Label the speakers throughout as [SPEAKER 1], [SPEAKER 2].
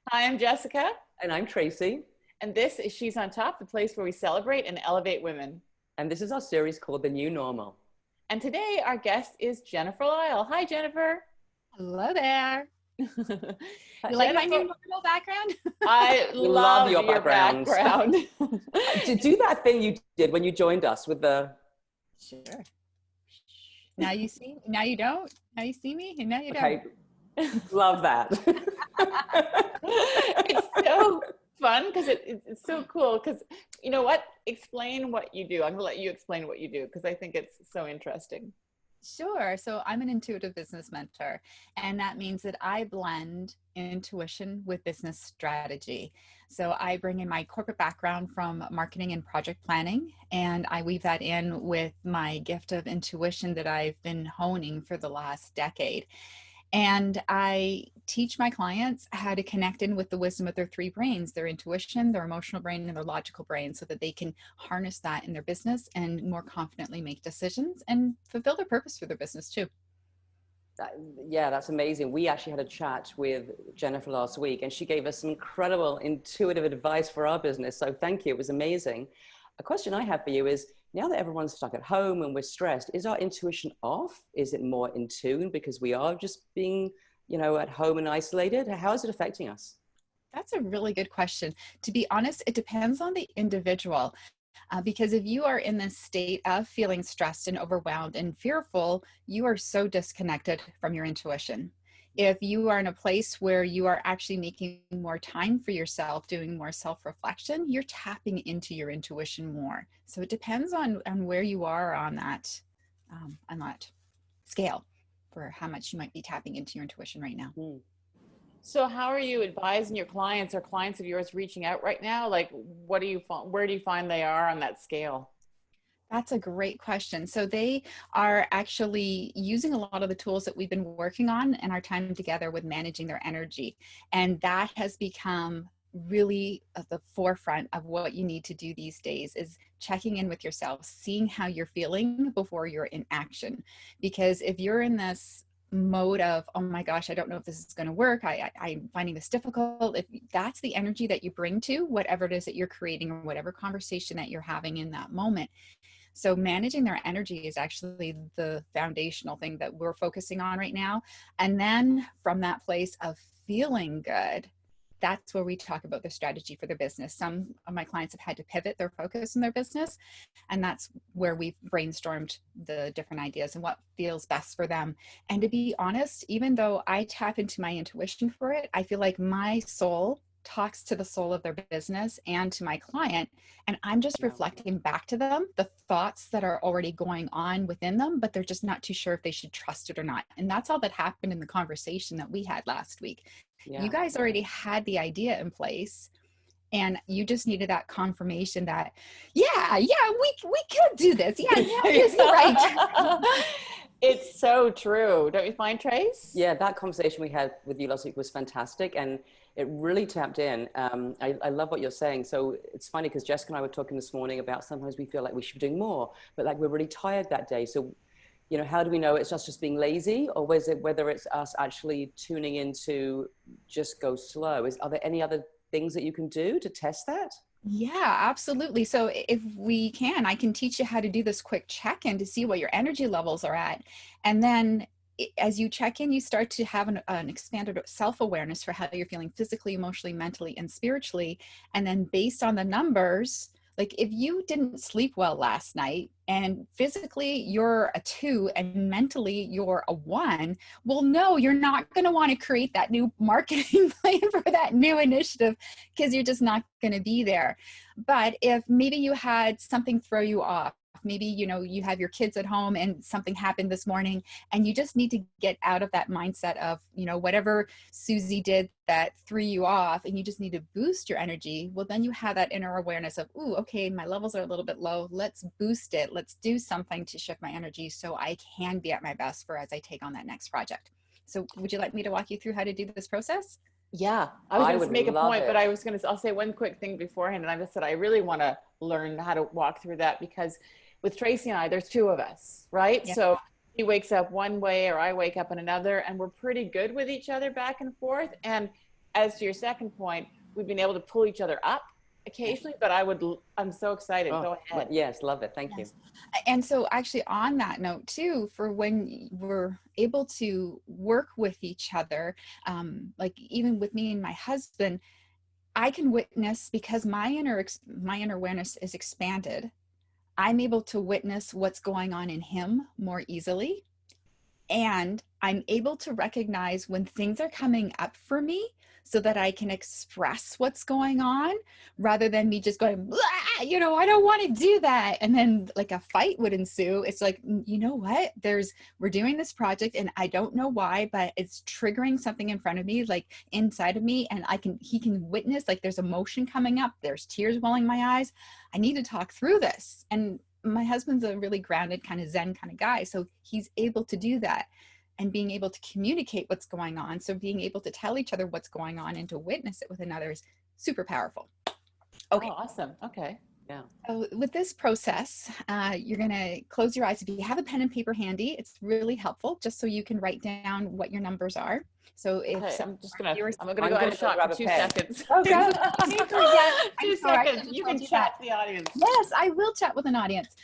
[SPEAKER 1] Hi, I'm Jessica,
[SPEAKER 2] And I'm Tracy,
[SPEAKER 1] and this is She's on Top, the place where we celebrate and elevate women.
[SPEAKER 2] and this is our series called The New Normal.
[SPEAKER 1] And today our guest is Jennifer Lyall. Hi, Jennifer.
[SPEAKER 3] Hello there. You like my
[SPEAKER 1] Jennifer,
[SPEAKER 3] new normal background?
[SPEAKER 1] I
[SPEAKER 2] We love
[SPEAKER 1] love
[SPEAKER 2] your
[SPEAKER 1] your
[SPEAKER 2] background. To do that thing you did when you joined us with the...
[SPEAKER 3] Sure. Now you see, now you don't. Now you see me, and now you
[SPEAKER 2] Okay,
[SPEAKER 3] don't.
[SPEAKER 2] love that.
[SPEAKER 1] It's so fun because it's so cool because you know what? Explain what you do. I'm gonna let you explain what you do because I think it's so interesting.
[SPEAKER 3] Sure. So I'm an intuitive business mentor, and that means that I blend intuition with business strategy. So I bring in my corporate background from marketing and project planning, and I weave that in with my gift of intuition that I've been honing for the last decade. And I teach my clients how to connect in with the wisdom of their three brains, their intuition, their emotional brain, and their logical brain, so that they can harness that in their business and more confidently make decisions and fulfill their purpose for their business too.
[SPEAKER 2] Yeah, that's amazing. We actually had a chat with Jennifer last week, and she gave us some incredible intuitive advice for our business. So thank you. It was amazing. A question I have for you is, now that everyone's stuck at home and we're stressed, is our intuition off? Is it more in tune because we are just being, at home and isolated? How is it affecting us?
[SPEAKER 3] That's a really good question. To be honest, it depends on the individual. Because if you are in this state of feeling stressed and overwhelmed and fearful, you are so disconnected from your intuition. If you are in a place where you are actually making more time for yourself, doing more self-reflection, you're tapping into your intuition more. So it depends on where you are on that scale for how much you might be tapping into your intuition right now.
[SPEAKER 1] So how are you advising your clients or clients of yours reaching out right now? Like, what do you where do you find they are on that scale?
[SPEAKER 3] That's a great question. So they are actually using a lot of the tools that we've been working on in our time together with managing their energy. And that has become really at the forefront of what you need to do these days is checking in with yourself, seeing how you're feeling before you're in action. Because if you're in this mode of, oh my gosh, I don't know if this is going to work, I'm finding this difficult, if that's the energy that you bring to whatever it is that you're creating or whatever conversation that you're having in that moment. So managing their energy is actually the foundational thing that we're focusing on right now. And then from that place of feeling good, that's where we talk about the strategy for their business. Some of my clients have had to pivot their focus in their business, and that's where we've brainstormed the different ideas and what feels best for them. And to be honest, even though I tap into my intuition for it, I feel like my soul talks to the soul of their business and to my client, and I'm just reflecting back to them the thoughts that are already going on within them, but they're just not too sure if they should trust it or not. And that's all that happened in the conversation that we had last week. You guys already had the idea in place, and you just needed that confirmation that we could do this. You're right.
[SPEAKER 1] It's so true, don't you find, Trace?
[SPEAKER 2] Yeah, that conversation we had with you last week was fantastic, and it really tapped in. I love what you're saying. So it's funny because Jessica and I were talking this morning about sometimes we feel like we should be doing more, but like we're really tired that day. So, how do we know it's just being lazy, or whether it's us actually tuning into just go slow? Are there any other things that you can do to test that?
[SPEAKER 3] Yeah, absolutely. So if we can, I can teach you how to do this quick check-in to see what your energy levels are at. And then as you check in, you start to have an expanded self-awareness for how you're feeling physically, emotionally, mentally, and spiritually. And then based on the numbers, like if you didn't sleep well last night and physically you're a 2 and mentally you're a 1, well, no, you're not going to want to create that new marketing plan for that new initiative because you're just not going to be there. But if maybe you had something throw you off, maybe you have your kids at home and something happened this morning and you just need to get out of that mindset of whatever Susie did that threw you off, and you just need to boost your energy. Well, then you have that inner awareness of, ooh, okay, my levels are a little bit low, let's boost it, let's do something to shift my energy so I can be at my best for as I take on that next project. So would you like me to walk you through how to do this process?
[SPEAKER 1] Yeah, I was going to make a point,
[SPEAKER 2] it.
[SPEAKER 1] but I'll say one quick thing beforehand. And I just said, I really want to learn how to walk through that because with Tracy and I, there's 2 of us, right?
[SPEAKER 3] Yeah.
[SPEAKER 1] So he wakes up one way or I wake up in another, and we're pretty good with each other back and forth. And as to your second point, we've been able to pull each other up occasionally, but I'm so excited.
[SPEAKER 2] Oh,
[SPEAKER 1] Go ahead.
[SPEAKER 2] yes, love it. Thank you.
[SPEAKER 3] And so actually on that note too, for when we're able to work with each other, like even with me and my husband, I can witness, because my inner awareness is expanded, I'm able to witness what's going on in him more easily. And I'm able to recognize when things are coming up for me so that I can express what's going on rather than me just going, I don't want to do that. And then like a fight would ensue. It's like, you know what? We're doing this project and I don't know why, but it's triggering something in front of me, like inside of me. And he can witness, like there's emotion coming up. There's tears welling in my eyes. I need to talk through this. And my husband's a really grounded kind of Zen kind of guy. So he's able to do that and being able to communicate what's going on. So being able to tell each other what's going on and to witness it with another is super powerful. Okay.
[SPEAKER 1] Oh, awesome. Okay.
[SPEAKER 2] Yeah.
[SPEAKER 3] So with this process, you're going to close your eyes. If you have a pen and paper handy, it's really helpful just so you can write down what your numbers are. So if
[SPEAKER 1] I'm gonna go have a shot for 2 seconds.
[SPEAKER 3] Okay.
[SPEAKER 1] 2 seconds. You can chat to the audience.
[SPEAKER 3] Yes, I will chat with an audience.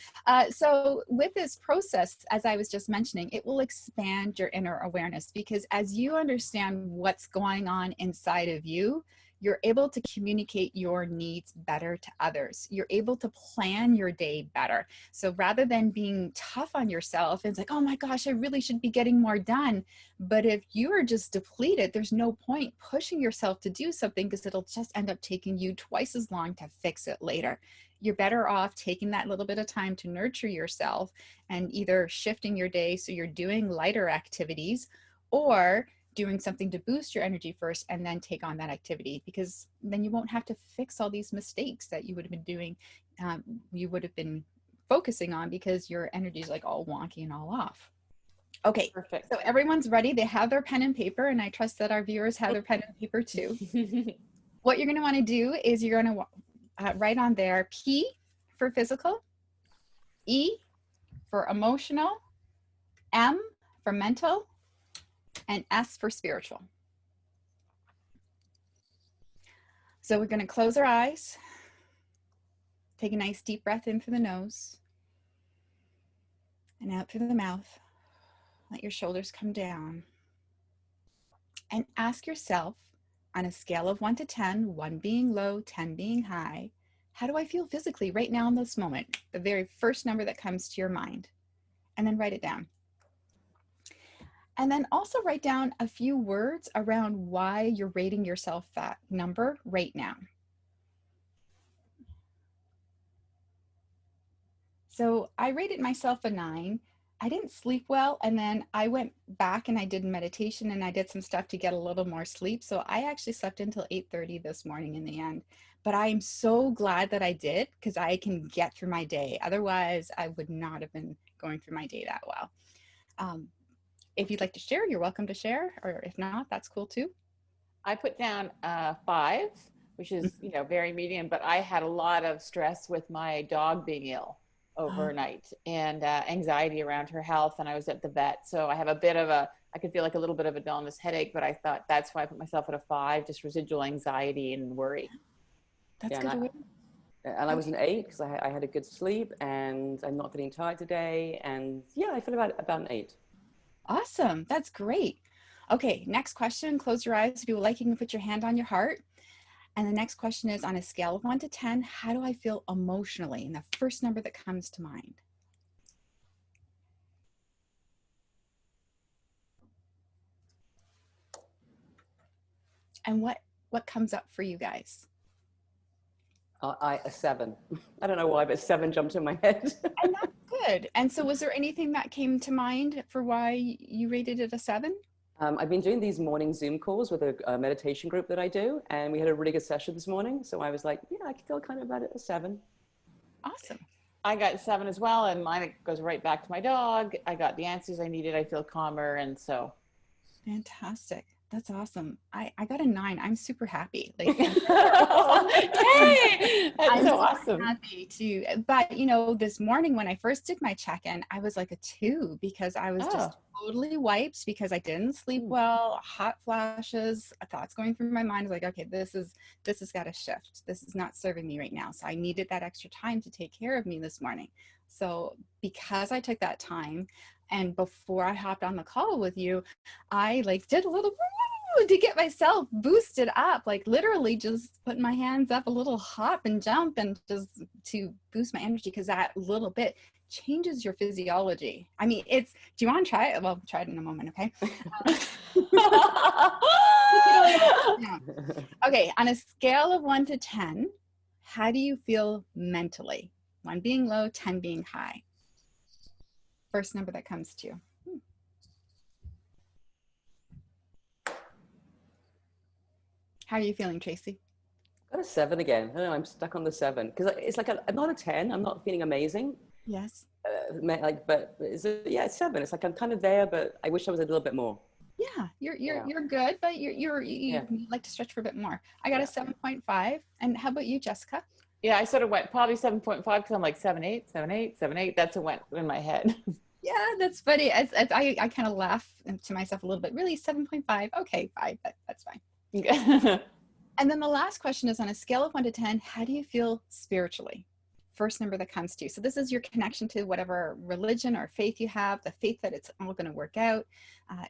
[SPEAKER 3] So with this process, as I was just mentioning, it will expand your inner awareness, because as you understand what's going on inside of you, you're able to communicate your needs better to others. You're able to plan your day better. So rather than being tough on yourself, it's like, oh my gosh, I really should be getting more done. But if you are just depleted, there's no point pushing yourself to do something, because it'll just end up taking you twice as long to fix it later. You're better off taking that little bit of time to nurture yourself and either shifting your day so you're doing lighter activities, or doing something to boost your energy first and then take on that activity, because then you won't have to fix all these mistakes that you would have been doing, you would have been focusing on, because your energy is like all wonky and all off. Okay,
[SPEAKER 1] perfect.
[SPEAKER 3] So everyone's ready. They have their pen and paper, and I trust that our viewers have their pen and paper too. What you're going to want to do is you're going to write on there P for physical, E for emotional, M for mental, and S for spiritual. So we're going to close our eyes, take a nice deep breath in through the nose and out through the mouth. Let your shoulders come down, and ask yourself, on a scale of 1 to 10, 1 being low, 10 being high, how do I feel physically right now in this moment? The very first number that comes to your mind, and then write it down. And then also write down a few words around why you're rating yourself that number right now. So I rated myself a 9. I didn't sleep well, and then I went back and I did meditation and I did some stuff to get a little more sleep. So I actually slept until 8:30 this morning in the end. But I'm so glad that I did, because I can get through my day. Otherwise, I would not have been going through my day that well. If you'd like to share, you're welcome to share, or if not, that's cool too.
[SPEAKER 1] I put down 5, which is, very medium, but I had a lot of stress with my dog being ill overnight and anxiety around her health. And I was at the vet. So I have I could feel like a little bit of a dullness headache, but I thought that's why I put myself at a 5, just residual anxiety and worry.
[SPEAKER 3] That's good.
[SPEAKER 2] And I was an 8 because I had a good sleep and I'm not feeling tired today. And yeah, I feel about an 8.
[SPEAKER 3] Awesome. That's great. Okay, next question. Close your eyes. If you would like, you can put your hand on your heart. And the next question is, on a scale of 1 to 10, how do I feel emotionally? And the first number that comes to mind. And what comes up for you guys?
[SPEAKER 2] A 7. I don't know why, but 7 jumped in my head.
[SPEAKER 3] And that's good. And so was there anything that came to mind for why you rated it a 7?
[SPEAKER 2] I've been doing these morning Zoom calls with a meditation group that I do, and we had a really good session this morning. So I was like, yeah, I feel kind of about it a 7.
[SPEAKER 3] Awesome.
[SPEAKER 1] I got 7 as well, and mine goes right back to my dog. I got the answers I needed. I feel calmer, and so.
[SPEAKER 3] Fantastic. That's awesome. I got a 9. I'm super happy. Like,
[SPEAKER 1] Yay! That's so awesome.
[SPEAKER 3] Happy to, but this morning when I first did my check-in, I was like a 2 because I was just totally wiped because I didn't sleep well, hot flashes, thoughts going through my mind. I was like, okay, this has got to shift. This is not serving me right now. So I needed that extra time to take care of me this morning. So because I took that time, and before I hopped on the call with you, I like did a little to get myself boosted up, like literally just put my hands up a little hop and jump and just to boost my energy, because that little bit changes your physiology. I mean, do you want to try it? Well, try it in a moment, okay? Okay, on a scale of 1 to 10, how do you feel mentally? 1 being low, 10 being high. First number that comes to you. How are you feeling, Tracy?
[SPEAKER 2] Got a 7 again. I don't know, I'm stuck on the 7 because it's like I'm not a 10. I'm not feeling amazing.
[SPEAKER 3] Yes.
[SPEAKER 2] But yeah, it's 7. It's like I'm kind of there, but I wish I was a little bit more.
[SPEAKER 3] Yeah, you're good, but you like to stretch for a bit more. I got a 7.5. And how about you, Jessica?
[SPEAKER 1] Yeah, I sort of went probably 7.5 because I'm like 7.8, 7.8, 7.8. That's what went in my head.
[SPEAKER 3] Yeah, that's funny. I kind of laugh to myself a little bit. Really, 7.5. Okay, 5. That's fine. And then the last question is, on a scale of 1 to 10, how do you feel spiritually? First number that comes to you. So this is your connection to whatever religion or faith you have, the faith that it's all going to work out.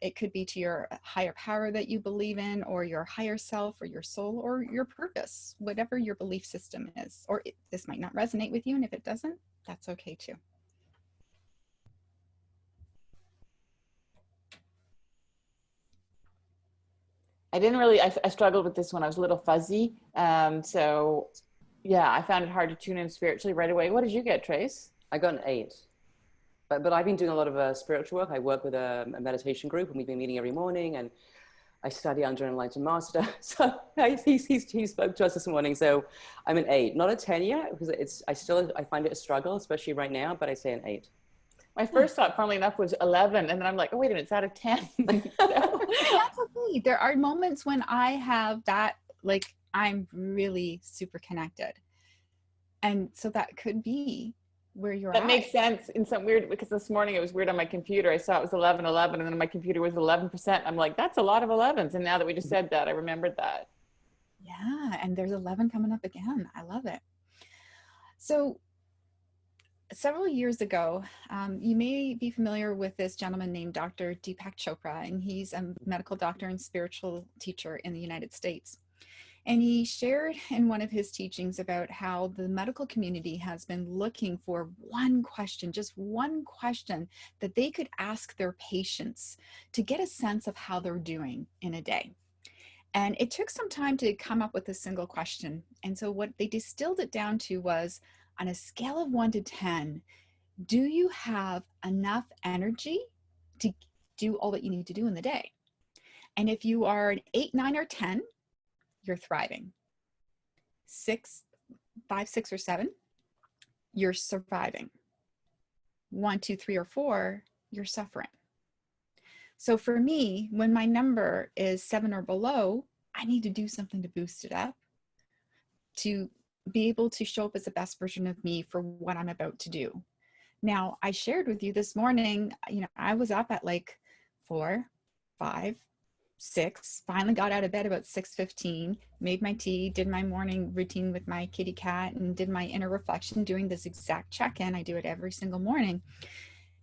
[SPEAKER 3] It could be to your higher power that you believe in, or your higher self, or your soul, or your purpose, whatever your belief system is. Or this might not resonate with you, and if it doesn't, that's okay too.
[SPEAKER 1] I struggled with this one. I was a little fuzzy. So yeah, I found it hard to tune in spiritually right away. What did you get, Trace?
[SPEAKER 2] I got an 8. But I've been doing a lot of spiritual work. I work with a meditation group, and we've been meeting every morning, and I study under an enlightened master. So he spoke to us this morning. So I'm an 8, not a 10 yet, because I find it a struggle, especially right now, but I say an 8.
[SPEAKER 1] My first thought, funnily enough, was 11. And then I'm like, oh, wait a minute, it's out of 10.
[SPEAKER 3] That's okay. There are moments when I have that, like, I'm really super connected. And so that could be where you're at.
[SPEAKER 1] That makes sense in some weird, because this morning it was weird on my computer. I saw it was 11, and then my computer was 11%. I'm like, that's a lot of 11s. And now that we just said that, I remembered that.
[SPEAKER 3] Yeah. And there's 11 coming up again. I love it. So several years ago, you may be familiar with this gentleman named Dr. Deepak Chopra, and he's a medical doctor and spiritual teacher in the United States. And he shared in one of his teachings about how the medical community has been looking for one question, just one question that they could ask their patients to get a sense of how they're doing in a day. And it took some time to come up with a single question. And so what they distilled it down to was, on a scale of 1 to 10, do you have enough energy to do all that you need to do in the day? And if you are an 8, 9, or 10, you're thriving. 5, 6, or 7, you're surviving. 1, 2, 3, or 4, you're suffering. So for me, when my number is 7 or below, I need to do something to boost it up, to be able to show up as the best version of me for what I'm about to do. Now, I shared with you this morning, I was up at like 4, 5, 6, finally got out of bed about 6:15, made my tea, did my morning routine with my kitty cat, and did my inner reflection, doing this exact check-in. I do it every single morning.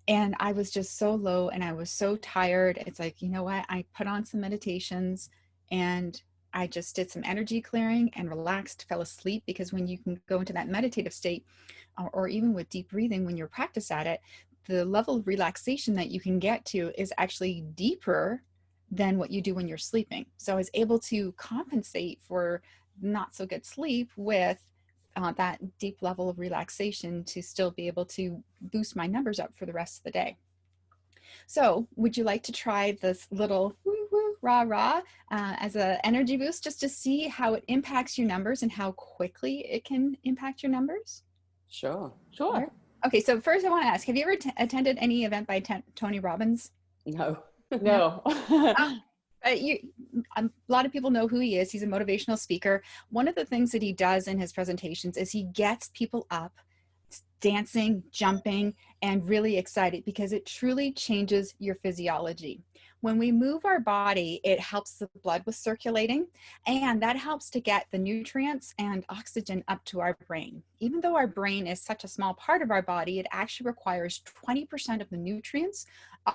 [SPEAKER 3] And I was just so low and I was so tired. It's like, you know what? I put on some meditations and I just did some energy clearing and relaxed, fell asleep, because when you can go into that meditative state, or even with deep breathing, when you're practice at it, the level of relaxation that you can get to is actually deeper than what you do when you're sleeping. So I was able to compensate for not so good sleep with that deep level of relaxation to still be able to boost my numbers up for the rest of the day. So would you like to try this little woo woo rah rah as an energy boost, just to see how it impacts your numbers and how quickly it can impact your numbers?
[SPEAKER 2] Sure.
[SPEAKER 3] Okay, so first I want to ask, have you ever attended any event by Tony Robbins?
[SPEAKER 2] No.
[SPEAKER 1] No.
[SPEAKER 3] A lot of people know who he is. He's a motivational speaker. One of the things that he does in his presentations is he gets people up dancing, jumping, and really excited because it truly changes your physiology. When we move our body, it helps the blood with circulating, and that helps to get the nutrients and oxygen up to our brain. Even though our brain is such a small part of our body, it actually requires 20% of the nutrients,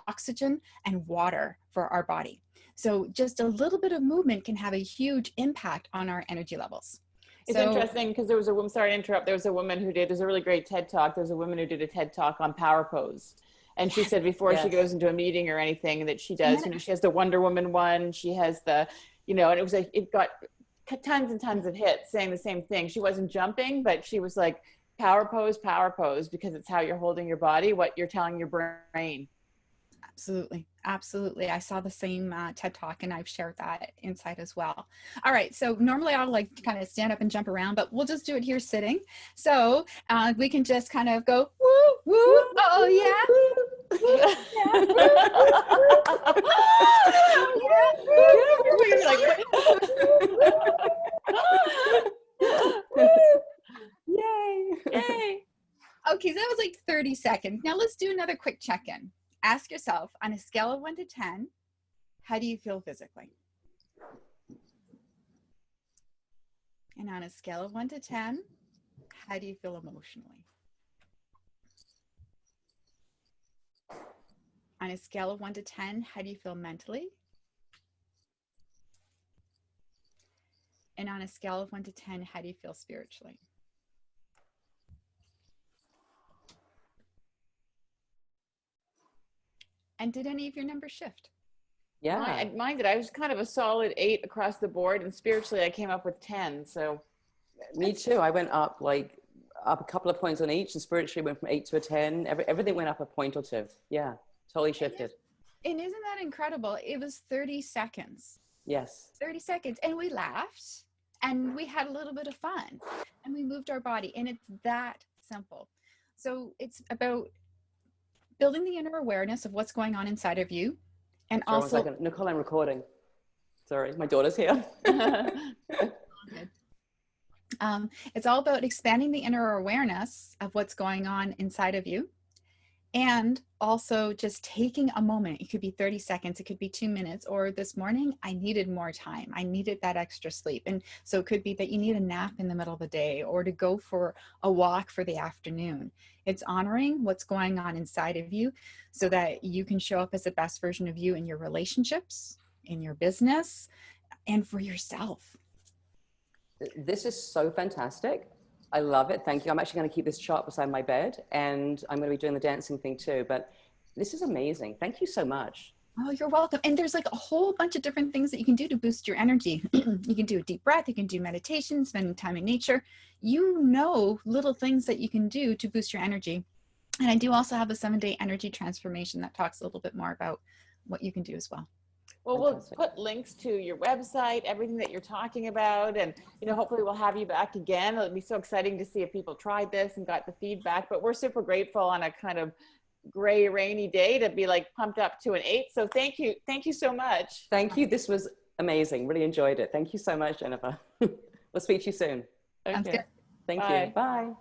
[SPEAKER 3] oxygen, and water for our body. So just a little bit of movement can have a huge impact on our energy levels.
[SPEAKER 1] It's interesting because there was a woman, sorry to interrupt, there was a woman who did, there's a really great TED Talk. There's a woman who did a TED Talk on power pose. And she said before she goes into a meeting or anything that she does, she has the Wonder Woman one, she has the, and it was like, it got tons and tons of hits saying the same thing. She wasn't jumping, but she was like, power pose, because it's how you're holding your body, what you're telling your brain.
[SPEAKER 3] Absolutely. Absolutely. I saw the same TED Talk and I've shared that insight as well. All right. So normally I'll like kind of stand up and jump around, but we'll just do it here sitting. So we can just kind of go, woo, woo. Oh, yeah.
[SPEAKER 2] Yay.
[SPEAKER 3] Yay. Okay. So that was like 30 seconds. Now let's do another quick check-in. Ask yourself, on a scale of 1 to 10, how do you feel physically? And on a scale of 1 to 10, how do you feel emotionally? On a scale of 1 to 10, how do you feel mentally? And on a scale of 1 to 10, how do you feel spiritually? And did any of your numbers shift?
[SPEAKER 2] Yeah.
[SPEAKER 1] Mine did. I was kind of a solid 8 across the board, and spiritually I came up with 10. So
[SPEAKER 2] me too. I went up a couple of points on each, and spiritually went from 8 to a 10. Everything went up a point or two. Yeah, totally shifted.
[SPEAKER 3] And isn't that incredible? It was 30 seconds.
[SPEAKER 2] Yes.
[SPEAKER 3] 30 seconds. And we laughed and we had a little bit of fun and we moved our body, and it's that simple. So it's about building the inner awareness of what's going on inside of you. And
[SPEAKER 2] Sorry,
[SPEAKER 3] also,
[SPEAKER 2] 1 second. Nicole, I'm recording. Sorry, my daughter's here.
[SPEAKER 3] It's all about expanding the inner awareness of what's going on inside of you. And also just taking a moment. It could be 30 seconds, it could be 2 minutes, or this morning I needed more time. I needed that extra sleep. And so it could be that you need a nap in the middle of the day or to go for a walk for the afternoon. It's honoring what's going on inside of you so that you can show up as the best version of you in your relationships, in your business, and for yourself.
[SPEAKER 2] This is so fantastic. I love it. Thank you. I'm actually going to keep this chart beside my bed, and I'm going to be doing the dancing thing too. But this is amazing. Thank you so much.
[SPEAKER 3] Oh, you're welcome. And there's like a whole bunch of different things that you can do to boost your energy. You can do a deep breath. You can do meditation, spending time in nature. Little things that you can do to boost your energy. And I do also have a 7-day energy transformation that talks a little bit more about what you can do as well.
[SPEAKER 1] Well, fantastic. We'll put links to your website, everything that you're talking about, and hopefully we'll have you back again. It'll be so exciting to see if people tried this and got the feedback. But we're super grateful on a kind of gray, rainy day to be like pumped up to an 8. So thank you so much.
[SPEAKER 2] Thank you. This was amazing. Really enjoyed it. Thank you so much, Jennifer. We'll speak to you soon.
[SPEAKER 3] Okay. Sounds good.
[SPEAKER 2] Thank you. Bye.